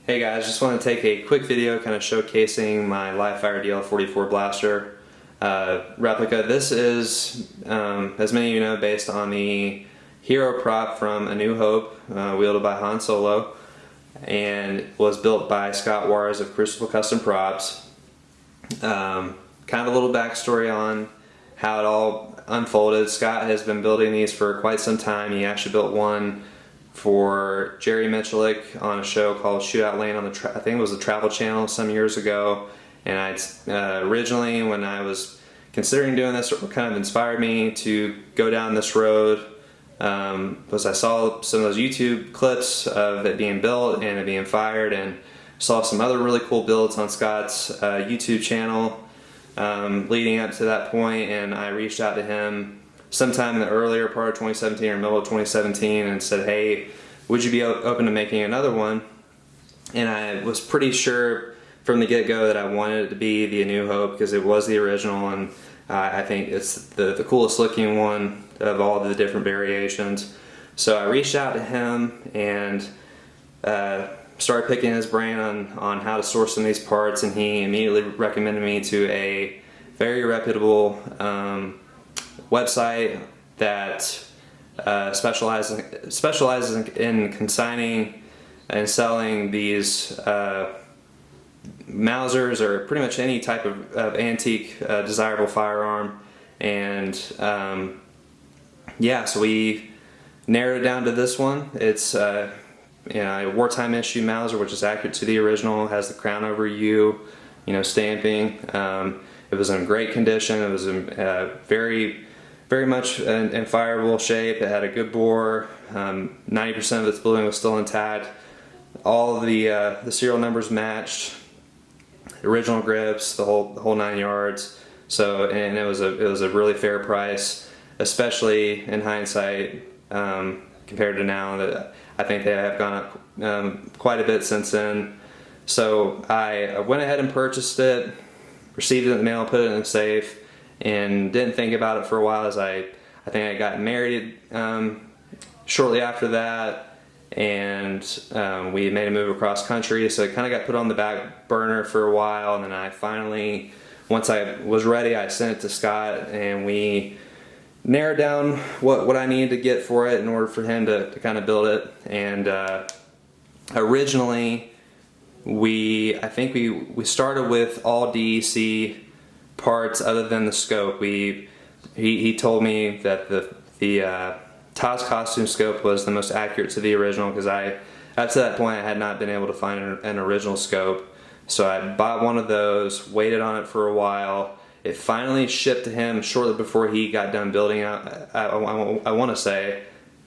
Hey guys, just want to take a quick video kind of showcasing my live-fire DL-44 blaster replica. This is, as many of you know, based on the hero prop from A New Hope, wielded by Han Solo, and was built by Scott Wars of Crucible Custom Props. Kind of a little backstory on how it all unfolded. Scott has been building these for quite some time. He actually built one for Jerry Michalik on a show called Shootout Lane on the I think it was the Travel Channel some years ago. And I originally, when I was considering doing this, what kind of inspired me to go down this road was I saw some of those YouTube clips of it being built and it being fired, and saw some other really cool builds on Scott's YouTube channel leading up to that point, and I reached out to him sometime in the earlier part of 2017 or middle of 2017 and said, hey, would you be open to making another one? And I was pretty sure from the get-go that I wanted it to be the A New Hope because it was the original, and I think it's the coolest looking one of all the different variations. So I reached out to him and started picking his brain on how to source some of these parts, and he immediately recommended me to a very reputable website that specializes in consigning and selling these Mausers or pretty much any type of antique desirable firearm. And yeah, so we narrowed it down to this one. It's a wartime issue Mauser, which is accurate to the original, has the crown over U, stamping. It was in great condition. It was in very much in fireable shape. It had a good bore. 90% of its bluing was still intact. All of the serial numbers matched. The original grips, the whole 9 yards. So, and it was a really fair price, especially in hindsight compared to now. That I think they have gone up quite a bit since then. So I went ahead and purchased it, received it in the mail, put it in the safe, and didn't think about it for a while, as I think I got married shortly after that, and we made a move across country, so it kind of got put on the back burner for a while. And then I finally, once I was ready, I sent it to Scott, and we narrowed down what I needed to get for it in order for him to kind of build it. And originally I think we started with all DEC parts other than the scope. He told me that the TOS costume scope was the most accurate to the original, because up to that point I had not been able to find an original scope. So I bought one of those, waited on it for a while. It finally shipped to him shortly before he got done building it. I want to say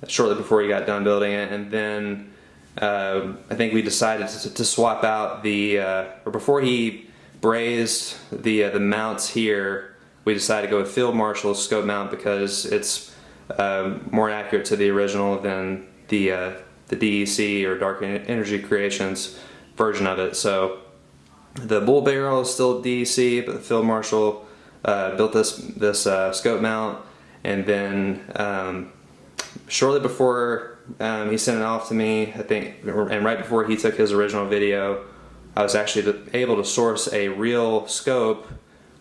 shortly before he got done building it, and then I think we decided to swap out or before he brazed the mounts here, we decided to go with Field Marshal's scope mount because it's more accurate to the original than the DEC or Dark Energy Creations version of it. So the bull barrel is still DEC, but the Field Marshal built this scope mount, and then shortly before he sent it off to me, I think, and right before he took his original video, I was actually able to source a real scope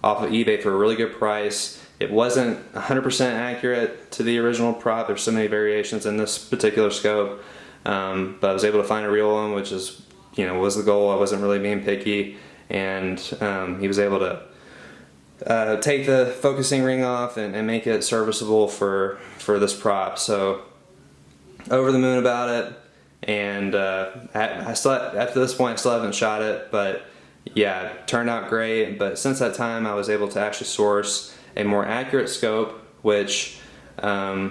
off of eBay for a really good price. It wasn't 100% accurate to the original prop. There's so many variations in this particular scope, but I was able to find a real one, which is, was the goal. I wasn't really being picky, and he was able to take the focusing ring off and make it serviceable for this prop. So over the moon about it. And I still, after this point, I still haven't shot it, but yeah, it turned out great. But since that time, I was able to actually source a more accurate scope, which a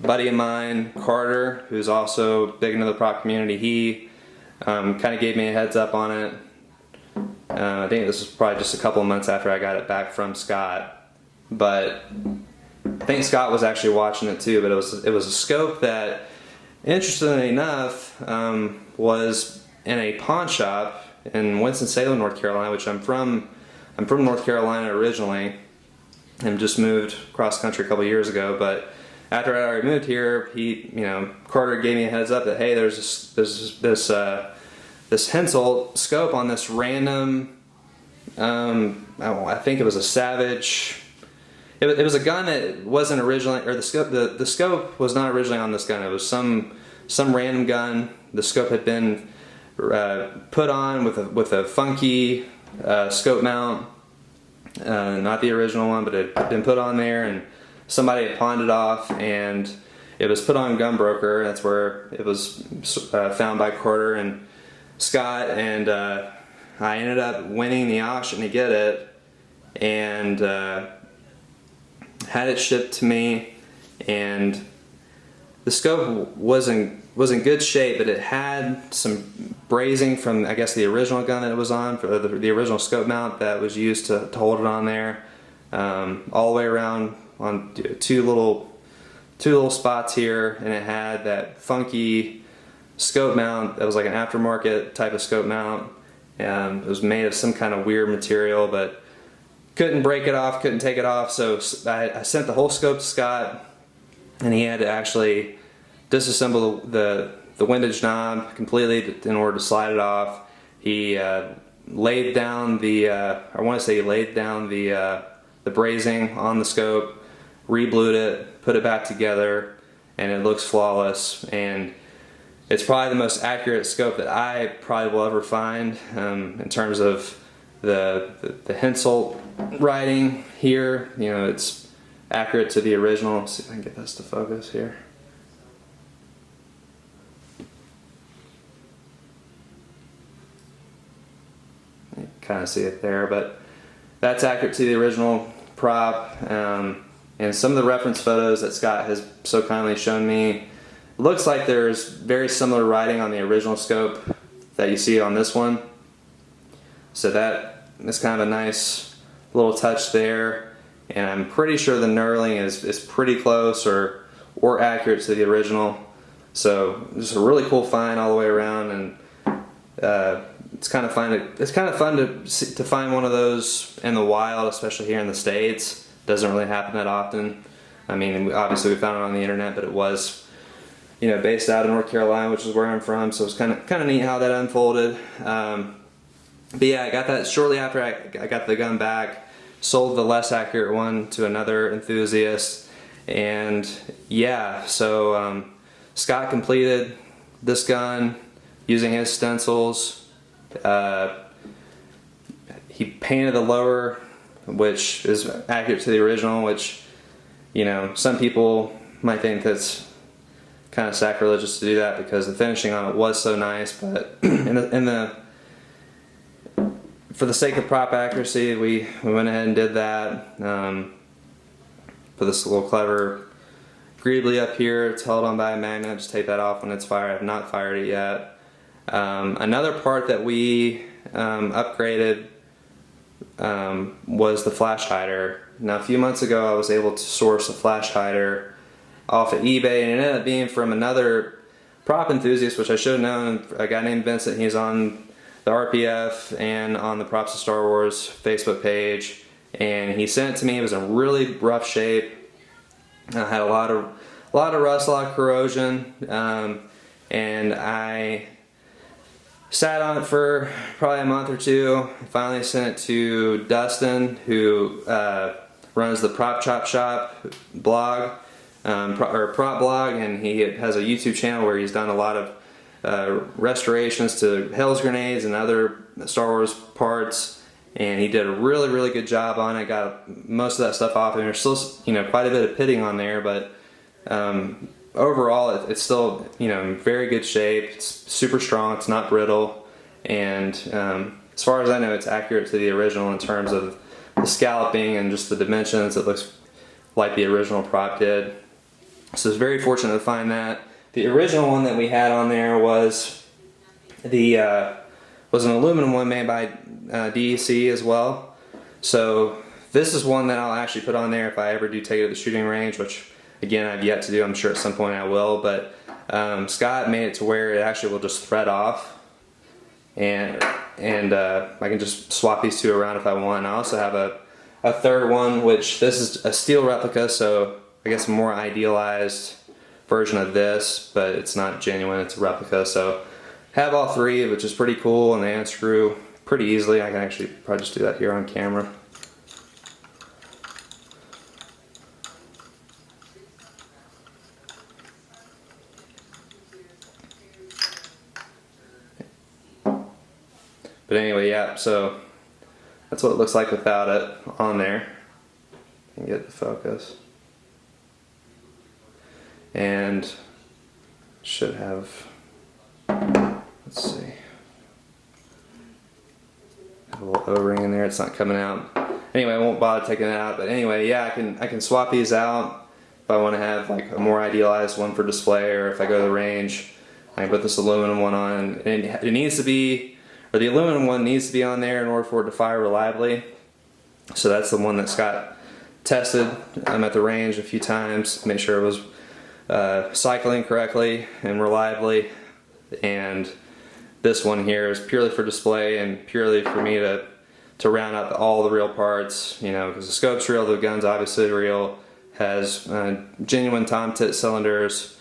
buddy of mine, Carter, who's also big into the prop community, he kind of gave me a heads up on it. I think this was probably just a couple of months after I got it back from Scott, but I think Scott was actually watching it too. But it was a scope that, interestingly enough, was in a pawn shop in Winston-Salem, North Carolina, which I'm from North Carolina originally, and just moved cross country a couple years ago. But after I already moved here, Carter gave me a heads up that, hey, there's this this Hensoldt scope on this random, I think it was a Savage. It was a gun that wasn't originally, or the scope was not originally on this gun. It was some random gun. The scope had been put on with a funky scope mount, not the original one, but it had been put on there, and somebody had pawned it off, and it was put on Gunbroker. That's where it was found by Carter and Scott, and I ended up winning the auction to get it, and had it shipped to me. And the scope was in good shape, but it had some brazing from, I guess, the original gun that it was on, for the original scope mount that was used to hold it on there, all the way around on two little spots here, and it had that funky scope mount that was like an aftermarket type of scope mount. It was made of some kind of weird material, but couldn't break it off, couldn't take it off, so I sent the whole scope to Scott, and he had to actually disassemble the windage knob completely in order to slide it off. He laid down the brazing on the scope, re-blued it, put it back together, and it looks flawless. And it's probably the most accurate scope that I probably will ever find in terms of the Hensoldt writing here. You know, it's accurate to the original. Let's see if I can get this to focus here. You kind of see it there, but that's accurate to the original prop. And some of the reference photos that Scott has so kindly shown me, looks like there's very similar writing on the original scope that you see on this one. So that is kind of a nice little touch there. And I'm pretty sure the knurling is pretty close or accurate to the original. So just a really cool find all the way around, and it's kind of fun to find one of those in the wild, especially here in the States. Doesn't really happen that often. I mean, obviously we found it on the internet, but it was, you know, based out of North Carolina, which is where I'm from. So it's kind of neat how that unfolded. But yeah, I got that shortly after I got the gun back. Sold the less accurate one to another enthusiast, and yeah, so Scott completed this gun using his stencils. He painted the lower, which is accurate to the original, which, you know, some people might think that's kind of sacrilegious to do that because the finishing on it was so nice, but for the sake of prop accuracy, we went ahead and did that. Put this little clever greebly up here. It's held on by a magnet. Just take that off when it's fired. I have not fired it yet. Another part that we upgraded was the flash hider. Now, a few months ago, I was able to source a flash hider off of eBay, and it ended up being from another prop enthusiast, which I should have known, a guy named Vincent. He's on the RPF and on the Props of Star Wars Facebook page, and he sent it to me. It was in really rough shape. I had a lot of rust, a lot of corrosion, and I sat on it for probably a month or two. I finally sent it to Dustin, who runs the Prop Chop Shop blog, or prop blog, and he has a YouTube channel where he's done a lot of restorations to Hell's grenades and other Star Wars parts, and he did a really good job on it. Got most of that stuff off, and there's still, you know, quite a bit of pitting on there, but overall it's still, you know, in very good shape. It's super strong, it's not brittle, and as far as I know, it's accurate to the original in terms of the scalloping and just the dimensions. It looks like the original prop did, so I was very fortunate to find that. The original one that we had on there was an aluminum one made by DEC as well. So this is one that I'll actually put on there if I ever do take it to the shooting range, which again I've yet to do. I'm sure at some point I will, but Scott made it to where it actually will just thread off, and I can just swap these two around if I want. I also have a third one, which this is a steel replica, so I guess a more idealized version of this, but it's not genuine, it's a replica. So have all three, which is pretty cool, and they unscrew pretty easily. I can actually probably just do that here on camera. But anyway, yeah, so that's what it looks like without it on there. You can get the focus. And should have, let's see, have a little O-ring in there. It's not coming out. Anyway, I won't bother taking it out. But anyway, yeah, I can swap these out if I want to have like a more idealized one for display, or if I go to the range, I can put this aluminum one on. And it needs to be, or the aluminum one needs to be on there in order for it to fire reliably. So that's the one that Scott tested. I'm at the range a few times, make sure it was cycling correctly and reliably. And this one here is purely for display and purely for me to round out all the real parts, you know, because the scope's real, the gun's obviously real, has genuine tom tit cylinders.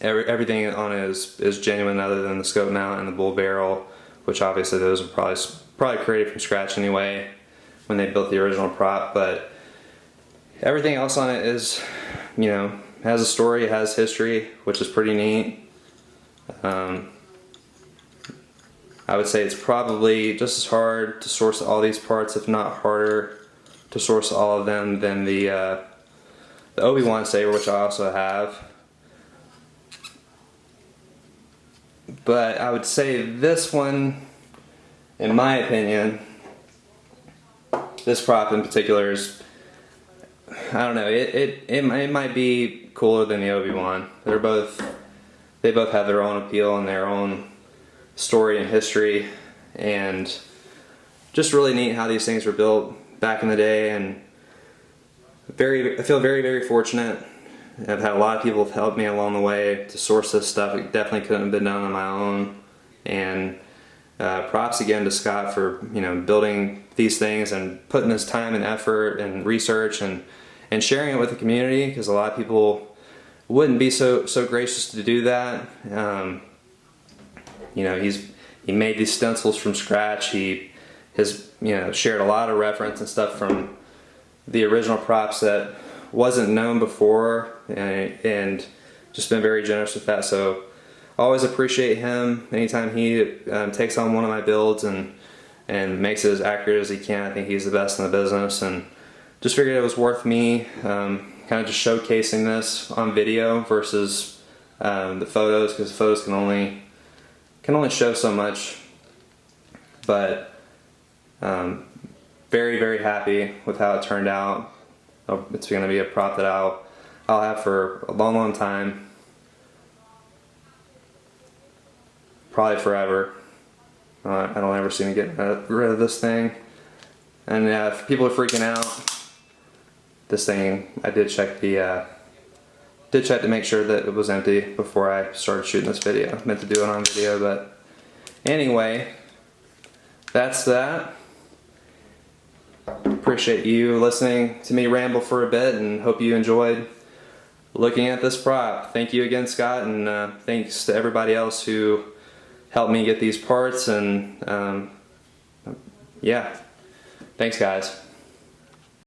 Everything on it is genuine other than the scope mount and the bull barrel, which obviously those are probably created from scratch anyway when they built the original prop. But everything else on it is, you know, has a story, it has history, which is pretty neat. I would say it's probably just as hard to source all these parts, if not harder to source all of them, than the Obi-Wan saber, which I also have. But I would say this one, in my opinion, this prop in particular is, I don't know, it might be cooler than the Obi-Wan. They both have their own appeal and their own story and history, and just really neat how these things were built back in the day. And I feel very, very fortunate. I've had a lot of people help me along the way to source this stuff. It definitely couldn't have been done on my own. And props again to Scott for, you know, building these things and putting this time and effort and research and sharing it with the community, because a lot of people wouldn't be so gracious to do that. You know, he made these stencils from scratch. He has, you know, shared a lot of reference and stuff from the original props that wasn't known before, and just been very generous with that. So I always appreciate him anytime he takes on one of my builds and makes it as accurate as he can. I think he's the best in the business, and just figured it was worth me kind of just showcasing this on video versus the photos, because the photos can only show so much. But very, very happy with how it turned out. It's going to be a prop that I'll have for a long, long time, probably forever. I don't ever see me getting rid of this thing. And if people are freaking out, this thing, I did check to make sure that it was empty before I started shooting this video. I meant to do it on video, but anyway, that's that. Appreciate you listening to me ramble for a bit, and hope you enjoyed looking at this prop. Thank you again, Scott, and thanks to everybody else who helped me get these parts. And yeah, thanks guys.